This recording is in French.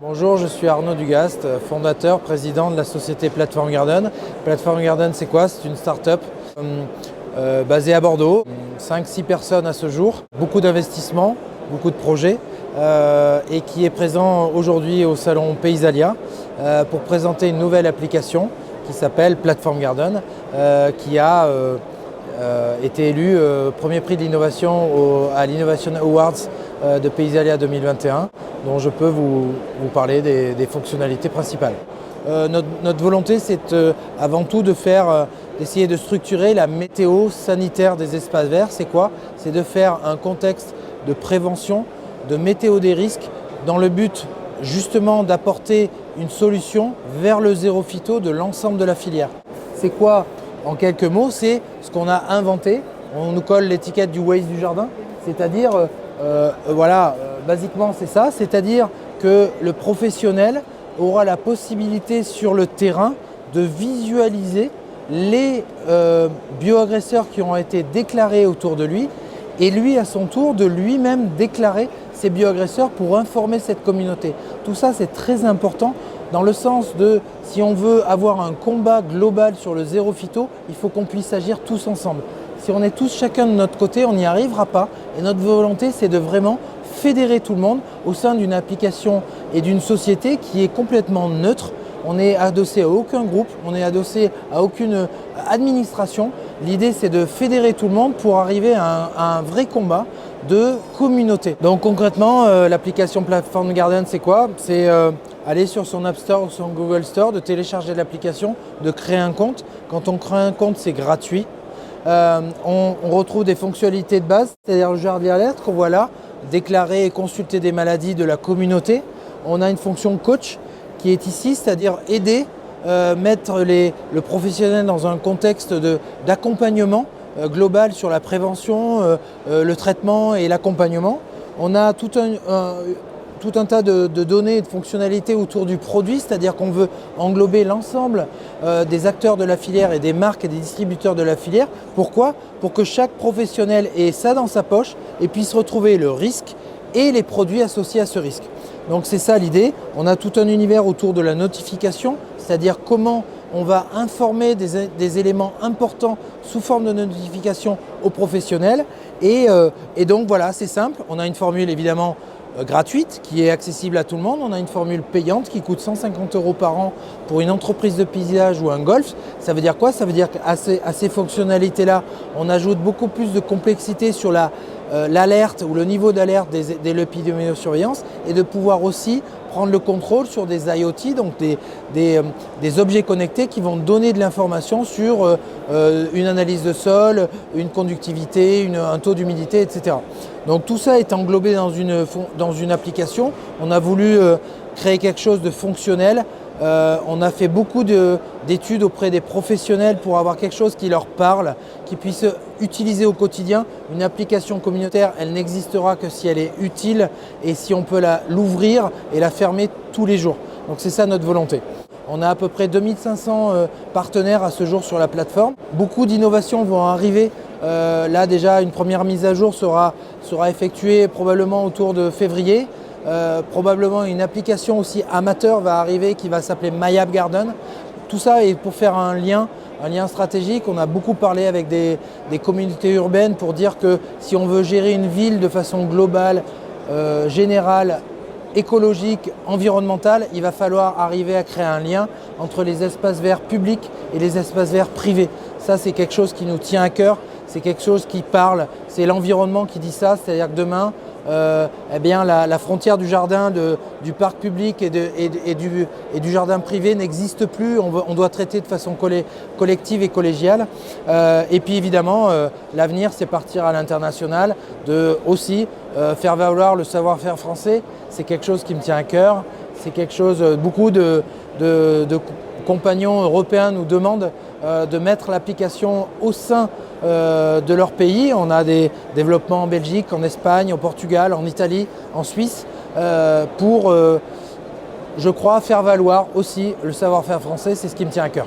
Bonjour, je suis Arnaud Dugast, fondateur, président de la société Platform Garden. Platform Garden, c'est quoi? C'est une start-up basée à Bordeaux, 5-6 personnes à ce jour, beaucoup d'investissements, beaucoup de projets et qui est présent aujourd'hui au salon Paysalia pour présenter une nouvelle application qui s'appelle Platform Garden qui a été élu premier prix de l'innovation à l'Innovation Awards de Paysalia 2021, dont je peux vous parler des fonctionnalités principales. Notre volonté, c'est avant tout d'essayer de structurer la météo sanitaire des espaces verts. C'est quoi? C'est de faire un contexte de prévention, de météo des risques, dans le but justement d'apporter une solution vers le zéro phyto de l'ensemble de la filière. C'est quoi? En quelques mots, c'est ce qu'on a inventé. On nous colle l'étiquette du Waze du jardin, c'est-à-dire basiquement c'est ça, c'est-à-dire que le professionnel aura la possibilité sur le terrain de visualiser les bioagresseurs qui ont été déclarés autour de lui et lui à son tour de lui-même déclarer ces bioagresseurs pour informer cette communauté. Tout ça c'est très important dans le sens de si on veut avoir un combat global sur le zéro phyto, il faut qu'on puisse agir tous ensemble. Si on est tous chacun de notre côté, on n'y arrivera pas. Et notre volonté, c'est de vraiment fédérer tout le monde au sein d'une application et d'une société qui est complètement neutre. On n'est adossé à aucun groupe, on n'est adossé à aucune administration. L'idée, c'est de fédérer tout le monde pour arriver à un vrai combat de communauté. Donc concrètement, l'application Platform Garden, c'est quoi? C'est aller sur son App Store ou son Google Store, de télécharger l'application, de créer un compte. Quand on crée un compte, c'est gratuit. On retrouve des fonctionnalités de base, c'est-à-dire le jardin d'alerte qu'on voit là, déclarer et consulter des maladies de la communauté. On a une fonction coach qui est ici, c'est-à-dire aider, mettre le professionnel dans un contexte d'accompagnement global sur la prévention, le traitement et l'accompagnement. On a tout un tas de données et de fonctionnalités autour du produit, c'est-à-dire qu'on veut englober l'ensemble des acteurs de la filière et des marques et des distributeurs de la filière. Pourquoi? Pour que chaque professionnel ait ça dans sa poche et puisse retrouver le risque et les produits associés à ce risque. Donc c'est ça l'idée. On a tout un univers autour de la notification, c'est-à-dire comment on va informer des éléments importants sous forme de notification aux professionnels. Et donc voilà, c'est simple. On a une formule évidemment gratuite qui est accessible à tout le monde. On a une formule payante qui coûte 150 € par an pour une entreprise de paysage ou un golf. Ça veut dire quoi? Ça veut dire qu'à ces fonctionnalités-là, on ajoute beaucoup plus de complexité sur l'alerte ou le niveau d'alerte de l'épidémiosurveillance et de pouvoir aussi prendre le contrôle sur des IoT, donc des objets connectés qui vont donner de l'information sur une analyse de sol, une conductivité, un taux d'humidité, etc. Donc tout ça est englobé dans une application. On a voulu créer quelque chose de fonctionnel. On a fait beaucoup d'études auprès des professionnels pour avoir quelque chose qui leur parle, qui puisse utiliser au quotidien. Une application communautaire, elle n'existera que si elle est utile et si on peut l'ouvrir et la fermer tous les jours. Donc c'est ça notre volonté. On a à peu près 2500 partenaires à ce jour sur la plateforme. Beaucoup d'innovations vont arriver. Là déjà, une première mise à jour sera effectuée probablement autour de février. Probablement une application aussi amateur va arriver qui va s'appeler My App Garden. Tout ça est pour faire un lien stratégique. On a beaucoup parlé avec des communautés urbaines pour dire que si on veut gérer une ville de façon globale, générale, écologique, environnementale, il va falloir arriver à créer un lien entre les espaces verts publics et les espaces verts privés. Ça, c'est quelque chose qui nous tient à cœur, c'est quelque chose qui parle, c'est l'environnement qui dit ça, c'est-à-dire que demain, la frontière du jardin, du parc public et du jardin privé n'existe plus. On doit traiter de façon collective et collégiale. Et puis évidemment, l'avenir, c'est partir à l'international, aussi faire valoir le savoir-faire français. C'est quelque chose qui me tient à cœur. C'est quelque chose, beaucoup de compagnons européens nous demandent de mettre l'application au sein de leur pays. On a des développements en Belgique, en Espagne, au Portugal, en Italie, en Suisse, pour, je crois, faire valoir aussi le savoir-faire français. C'est ce qui me tient à cœur.